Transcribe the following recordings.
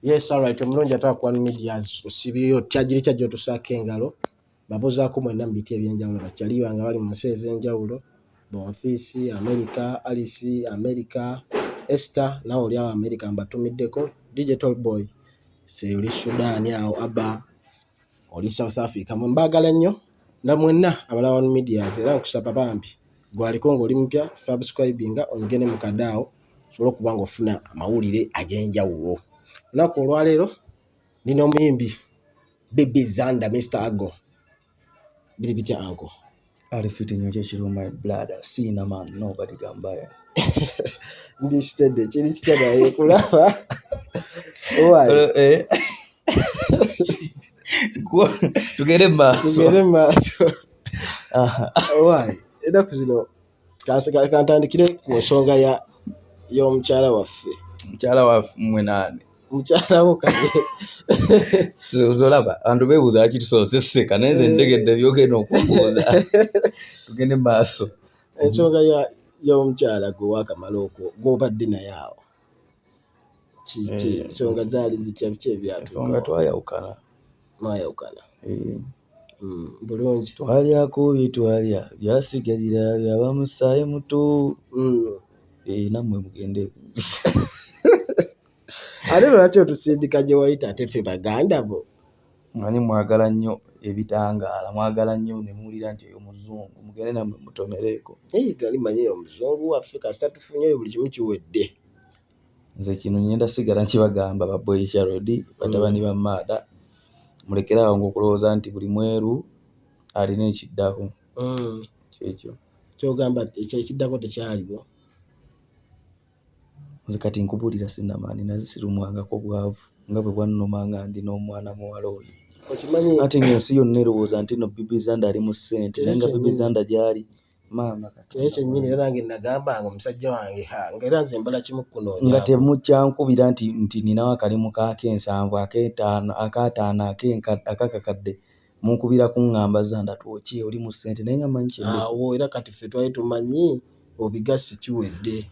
Yes, all right. Omulungi atakuwa media osibiyo kyagiri kyajjo tusaka engalo. Babuzaako mwenna mu biti ebyenjawulo bakyali banga bali mu nsi ez'enjawulo. Bonfisi, America, Alice, America, Esther, nawe oli awo America mbatumiddeko. Digital Boy, oli Sudan awo Abba, oli South Africa. Mbagala nnyo na mwenna abala wa media era nkusaba bambi. Gwaliko ng'oli mpya subscribinga ongene mu kadaawo sobola okuba ng'ofuna amawulire ag'enjawulo. Lunaku olwaleero ndina omuyimbi Baby Zanda Mr. Ago. Bili bitya anko? Alifiti nyoche chiro my blood. Sina man, nobody gambaya. Ndi stede, chiri chitada yekulava. Why? Tugere maso. Why? Eda kuzino kantandikire ku nsonga y'omukyala waffe. Mukyala waffe mwenane. Mukyala wo kale. Zolaba andu bebuza akitusose seka neze ndegedde byogenda okubuuza. Tugende maaso. Ensonga y'omukyala gwe wakamala okwo gw'obadde naye awo. Kiki ensonga zaali zitya biki ebyatuuka? Ensonga twayawukana. Mwayawukana. Bulungi. Twalyako bitwalya byasigalira byabamusaayi muto. Nammwe mugende. Ate lwaki otusindika gye wayita ate ffe baganda bo? Mwanyi mwagala nnyo ebitangaala, mwagala nnyo ne muwulira nti oyo muzungu mugende nammwe mutomereeko. Tali manyi omuzungu waffe kasita tufunyeyo buli kimu kiwedde. Nze kino ngenda sigala nkibagamba ba Boy Charodi batabani ba Maada mulekerawo ng'okulowooza nti buli mweru alina ekiddako. Kyekyo kyogamba ekiddako tekyaliwo. Nze kati nkubuulira sinnamaani nazisirumwangako bwavu nga bwe bwannuma nga ndi n'omwana muwala oyo. Okimanyi ate ng'ensi yonna erowooza nti no Baby Zanda ali mu ssente naye nga Baby Zanda gy'ali maama kati kyennyini era nange nagambanga omusajja wange ng'era nze mbala kimu kunoonya nga temukyankubira nti ninawo akalimu k'akensanvu akaataano akakakadde munkubira kuŋŋamba Zanda twokye oli mu ssente naye nga manyi kyedde awo era kati ffe twali tumanyi obigasi kiwedde.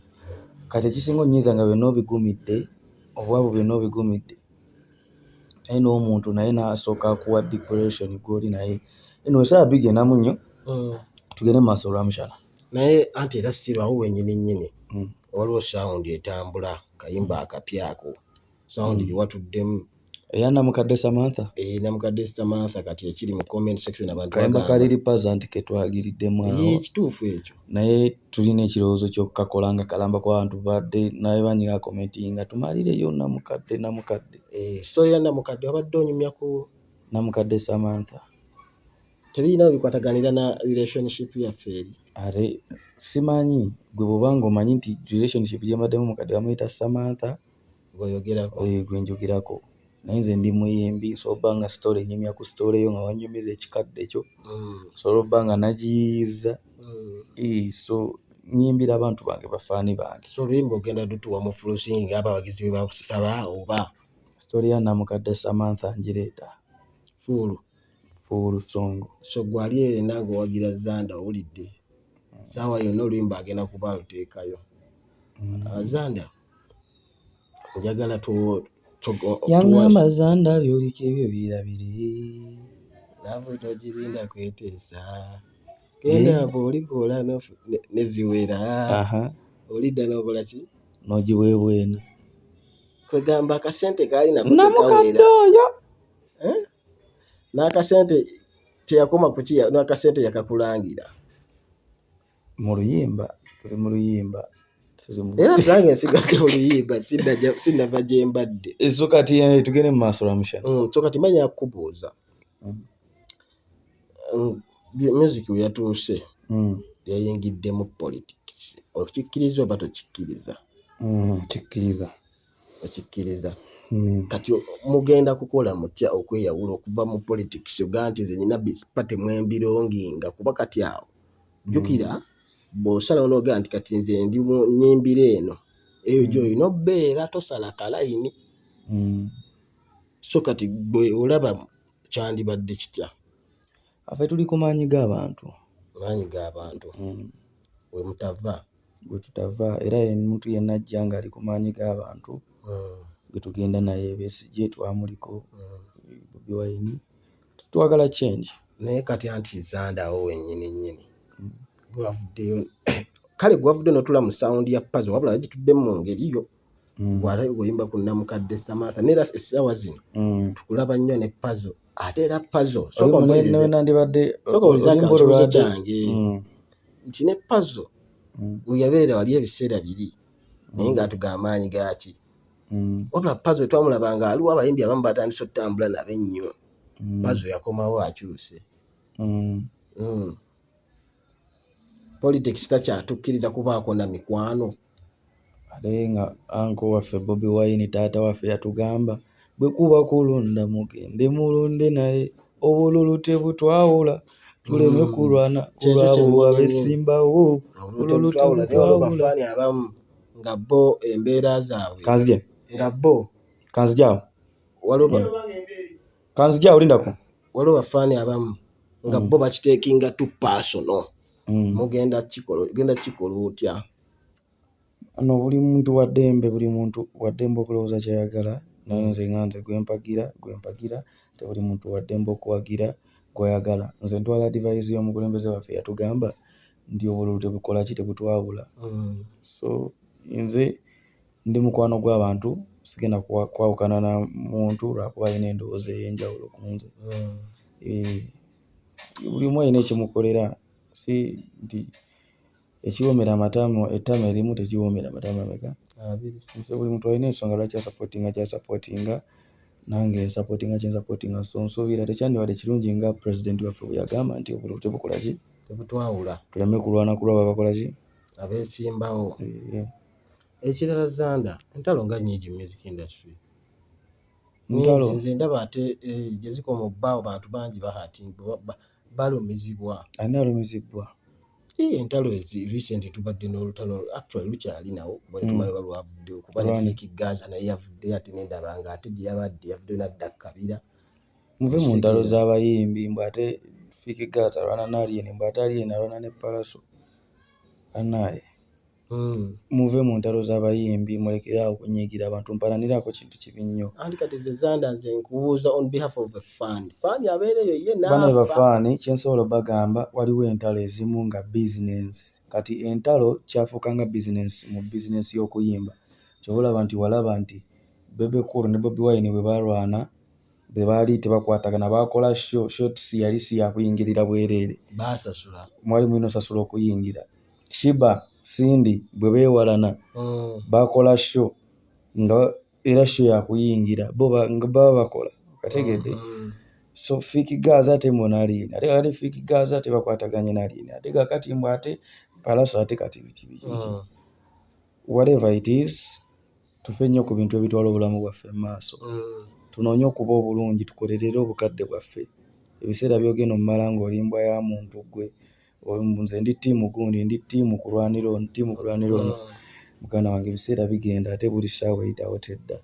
Kati ekisinga onnyiza nga byonna obigumidde obwabo byonna obigumidde naye n'omuntu naye n'asooka akuwa depression gw'oli naye eno esaa bigenamu nnyo tugende mu maaso olwamukyala. Naye anti era sitiri awo wennyini nnyini waliwo sawundi etambula kayimba akapyako sawundi gye watuddemu eya Namukadde Samantha. Namukadde Samantha kati ekiri mu comment section abantu kayimba kaliri pazanti ke twagiriddemu awo. Kituufu ekyo naye tulina ekirowoozo ky'okukakola nga kalamba kw'abantu badde naye banyiga commentinga tumalireyo Namukadde. Story ya Namukadde wabadde onyumya ku Namukadde Samantha. Tebirina bikwataganira na relationship yaffe eri. Ate simanyi gwe bw'obanga omanyi nti relationship gye mbaddemu mukadde bamuyita Samantha gwe njogerako. Naye nze ndi muyimbi so banga story nyumya ku story yo nga wanyumiza ekikadde kyo so banga nagiyiza so nyimbira abantu bange bafaani bange. So luyimba ogenda dutuwa mu flushing abawagizi be basaba oba story ya Namukadde Samantha njireeta full song. So gwali ena ng'owagira Zanda owulidde saawa yonna oluyimba agenda kuba luteekayo. Zanda njagala yaŋŋamba Zanda byoliko ebyo birabire naawe togirinda kweteesa genda bw'oligoola neziwera olidda n'okola ki n'ogiweebwena kwegamba akasente kaali Namukadde oyo n'akasente teyakoma ku ki n'akasente yakakulangira mu luyimba. Tuli mu luyimba era tulange nsigadde mu luyimba sinnava gye mbadde. So kati tugende mu maaso lwamukyala. So kati manya kubuuza music we yatuuse yayingiddemu politics okikkiriza oba tokikkiriza? Okikkiriza. Kati mugenda kukola mutya okweyawula okuva mu politics oga nti nze nyina pate mwembironginga kuba kati awo jjukira bw'osalawo n'ogaa nti kati nze ndi mu nnyimbira eno eyo gy'olina obbeera tosala kalayini. So kati bwe olaba kyandibadde kitya? Afe tuli ku maanyi g'abantu. We mutava gwe tutava era omuntu yenna ajja ng'ali ku maanyi g'abantu gwe tugenda naye Besigye twamuliko Bobi Wine twagala change naye kati anti Zandawo wennyini gwavuddeyo kale gwavudde notula mu sound ya puzzle wabula yagitudde mu ngeri yo bw'ate goyimba ku Namukadde Samantha nera essaawa zino tukulaba nnyo ne puzzle ate era puzzle nandibadde kibuzo kyange nti ne puzzle yabeera wali ebiseera biri naye ng'atuga amaanyi gaaki wabula puzzle twamulabanga aliwo abayimbi abamu batandise okutambula nabo ennyo puzzle yakomawo akyuse politics takyatukkiriza kubaako na mikwano ate nga anko waffe Bobi Wine taata waffe yatugamba bwe kuba kulonda mugende mulonde naye obululu tebutwawula tuleme kulwana kulwabo abesimbawo obululu tebutwawula bafaani abamu nga bo embeera zaabwe kanzija nga bo kanzija olindako waliwo bafaani abamu nga bo bakiteekinga tu personal mugenda kikola otya ano buli muntu wa ddembe okulowooza kyayagala naye nze nga nze gwempagira tebuli muntu wa ddembe okuwagira gwayagala nze ntwala advice y'omukulembeze waffe yatugamba nti obululu tebukola ki tebutwawula so nze ndi mukwano gw'abantu sigenda kwawukana na muntu lwakuba alina endowooza ey'enjawulo ku nze buli omu alina ekimukolera si nti ekiwoomera ettama erimu tekiwoomera amatama ameka buli muntu alina ensonga lwaki kyasapootinga nange nsapootinga kyensapootinga so nsuubira tekyandibadde kirungi nga pulezidenti waffe bwe yagamba nti obululu tebukola ki tebutwawula tuleme kulwana kulwaba bakola ki abeesimbawo ekirala Zanda entalo nga nnyingi mu music industry nze ndaba ate gye zikoma obbaawo bantu bangi balumizibwa ani alumizibwa entalo ezi recent tubadde n'olutalo actually lukyali nawo kuba tumayo balwavuddewo kuba ne Fiki Gaza naye yavuddeyo ate nendaba nga ate gye yabadde yavuddeyo nadda kabira muve mu ntalo z'abayimbi mbw ate Fiki Gaza alwana n'Alien mbw ate Alien alwana ne Palaso anaye muve mu ntalo z'abayimbi mulekere okunyiigira abantu mpalaniraako kintu kibi nnyo anti kati ze Zanda nze nkubuuza on behalf of a fan abeereyo ye bana bafaani kyensobola bagamba waliwo entalo ezimu nga business kati entalo kyafuuka nga business mu business y'okuyimba kyobalaba nti walaba nti Bebe Cool ne Bobi Wine bwe balwana be baali tebakwatagana bakola short yali si yakuyingirira bwereere baasasula mwali mulina osasula okuyingira Shiba Sindi bwe beewalana bakola show nga era show yakuyingira bo nga baba bakola kategedde so Fiki Gaza ate mbona Alien ate kati Fiki Gaza tebakwataganye na Alien ate kakati mbw ate Palaso ate kati biki whatever it is tufe nnyo ku bintu ebitwala obulamu bwaffe mu maaso tunoonye okuba obulungi tukolerere obukadde bwaffe ebiseera byogenda omumala ng'olimbwa ya muntu gwe nze ndi ttiimu gundi ndi ttiimu kulwanira ono muganda wange ebiseera bigenda ate buli ssaawa eyitawo tedda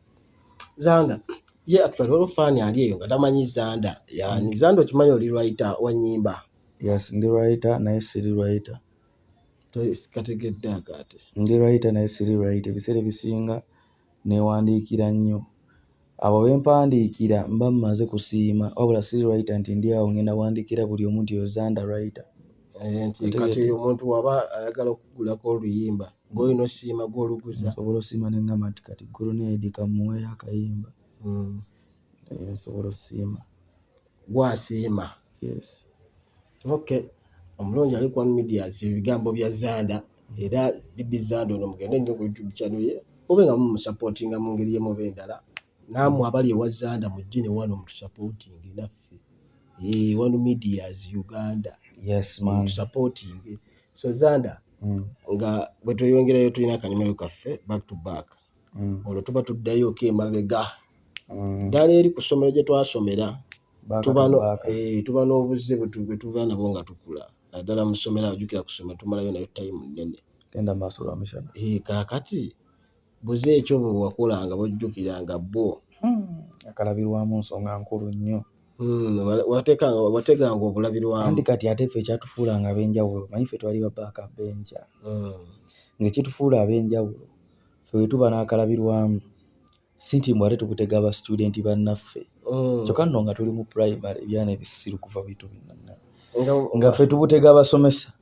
Zanda ye actually waliwo faani ali eyo nga tamanyi Zanda yani Zanda okimanyi oli writer wa nnyimba yes ndi writer naye siri writer kategedde akate ndi writer naye siri writer ebiseera ebisinga neewandiikira nnyo abo bempandiikira mba mmaze kusiima wabula siri writer nti ndi awo ngenda wandiikira buli omu nti yo Zanda writer kati omuntu waba ayagala okugulako oluyimba ng'olina osiima gw'oluguza nsobola osiima neŋŋamba nti kati Grenade kamuweeyo akayimba nsobola osiima gwasiima yes okay omulungi ali ku One Media ebigambo bya Zanda era Bibi Zanda ono mugende nnyo ku YouTube channel ye mube nga mumusupportinga mu ngeri y'emu oba endala nammwe abali ewa Zanda mujje ne wano mutusupporting naffe One Media Uganda yes man supporting so Zanda nga bwe tweyongerayo tulina akanyumero kaffe back to back olwo tuba tuddayo emabega ddala eri ku ssomero gye twasomera tuba n'obuze bwe tuba nabo nga tukula naddala mu ssomero ajukira ku ssomero tumalayo nayo time nnene genda maaso lwa mishana kaakati buze ekyo bwe wakolanga bojjukiranga bo akalabirwamu nsonga nkulu nnyo wateganga obulabirwamu andi kati ate ffe ekyatufuulanga ab'enjawulo manyi ffe twali ba backup ng'ekitufuula ab'enjawulo ffe bwe tuba n'akalabirwamu sintimbwa ate tukutega aba student bannaffe kyokka nno nga tuli mu primary ebyana ebisiru kuva bitu binna nga ffe tubutega abasomesa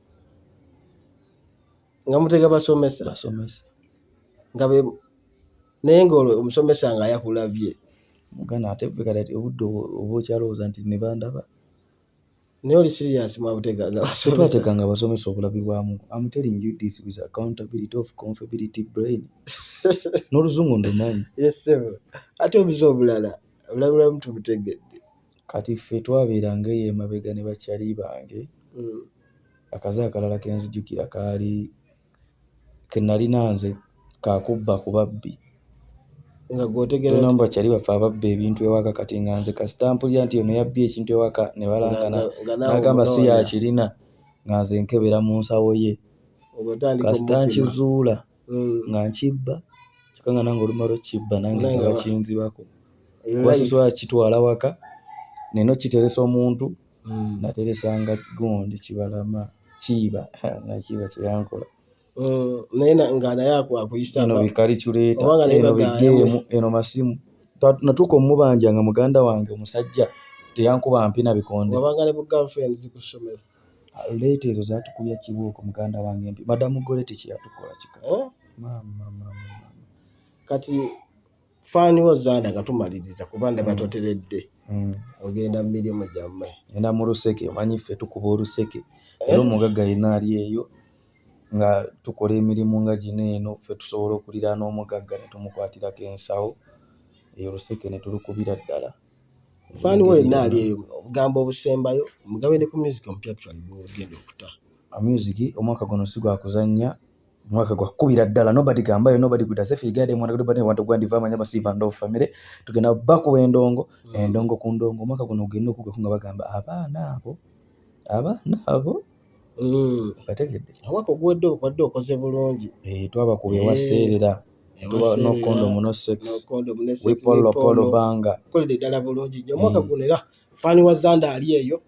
nga mutega basomesa nga be naye ng'olwo omusomesa nga yakulabye mugana ate ffe kati obudde oba okyalowooza nti ne bandaba naye oli serious mwabutega nga basomesa twatekanga abasomesa obulabirwamu. I'm telling you this with accountability of confiability brain n'oluzungu ndumanyi. Yes sir. Ate obuzo obulala bulabulamu tubutegedde kati ffe twabeeranga eyo emabega ne bakyali bange akaze akalala kenzijukira kaali ke nalina nze kakubba ku babbi nga gwotegera tuna bakyali baffe ababba ebintu ewaka kati nga nze kasitampulira nti ono yabbye ekintu ewaka ne balangana n'agamba si yakirina nga nze nkebera mu nsawo ye kasita nkizuula nga nkibba kyokka nga nange olumala okibba nange nga bakinzibako kuba sisobola kitwala waka neno kiteresa omuntu nateresanga gundi kibalama kiiba nakiiba kyeyankola naye nga naye akuyisa eno bikalikyuleeta eno bigeemu eno masimu natuuka omubanja nga muganda wange omusajja teyankuba mpina bikonde wabanga ne girlfriend zikusomera leeta ezo zatukubya kibuuko muganda wange mpi madamu Goleti kyeyatukola kika kati faaniwo Zanda nga tumaliriza kuba ndaba toteredde ogenda mu mirimu gyammwe enda mu luseke omanyi ffe tukuba oluseke era omugagga yenna ali eyo nga tukola emirimu nga gino eno ffe tusobola okulira n'omugagga ne tumukwatirako ensawo eyo luseke ne tulukubira ddala. Faaniwo yenna ali eyo obugambo obusembayo omugabane ku music omupya actually gwogenda okuta music omwaka guno si gwa kuzannya mwaka gwa kubira ddala nobody gambayo nobody could say figade mwana nobody want to go and family massive and of family tugenda baku endongo endongo ku ndongo omwaka guno ogenda okuga nga bagamba abaana abo bategedde awako ogwedde okwadde okoze bulungi twabakubye waseerera tuba no condom no sex we polo banga kolede ddala bulungi nnyo omwaka guno era faaniwo Zanda ali eyo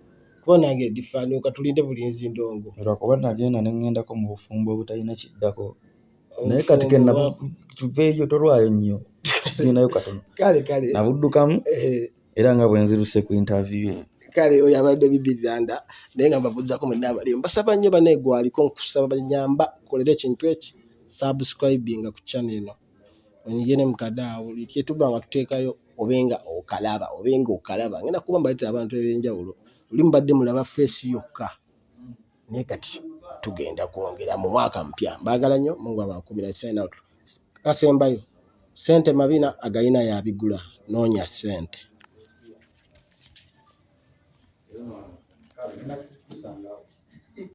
kuba nange edifaani okatulinde bulinzi ndongo lwakuba nagenda ne ŋŋendako mu bufumbo obutalina kiddako naye kati ke tuveeyo tolwayo nnyo tulinayo katono kale nabuddukamu era nga bwenziruse ku interview kale oyo abadde Bibi Zanda naye nga mbabuuzako mwenna abaliyo mbasaba nnyo baneegwaliko nkusaba banyamba kolera ekintu eki subscribinga ku channel eno onyige ne mukadaawo buli kyetuba nga tuteekayo obenga okalaba ngenda kuba mbaletera abantu eb'enjawulo luli mbadde mulaba face yokka naye kati tugenda kwongera mu mwaka mpya mbaagala nnyo Mungu abakumira sign out kasembayo sente mabina agayina yabigula noonya sente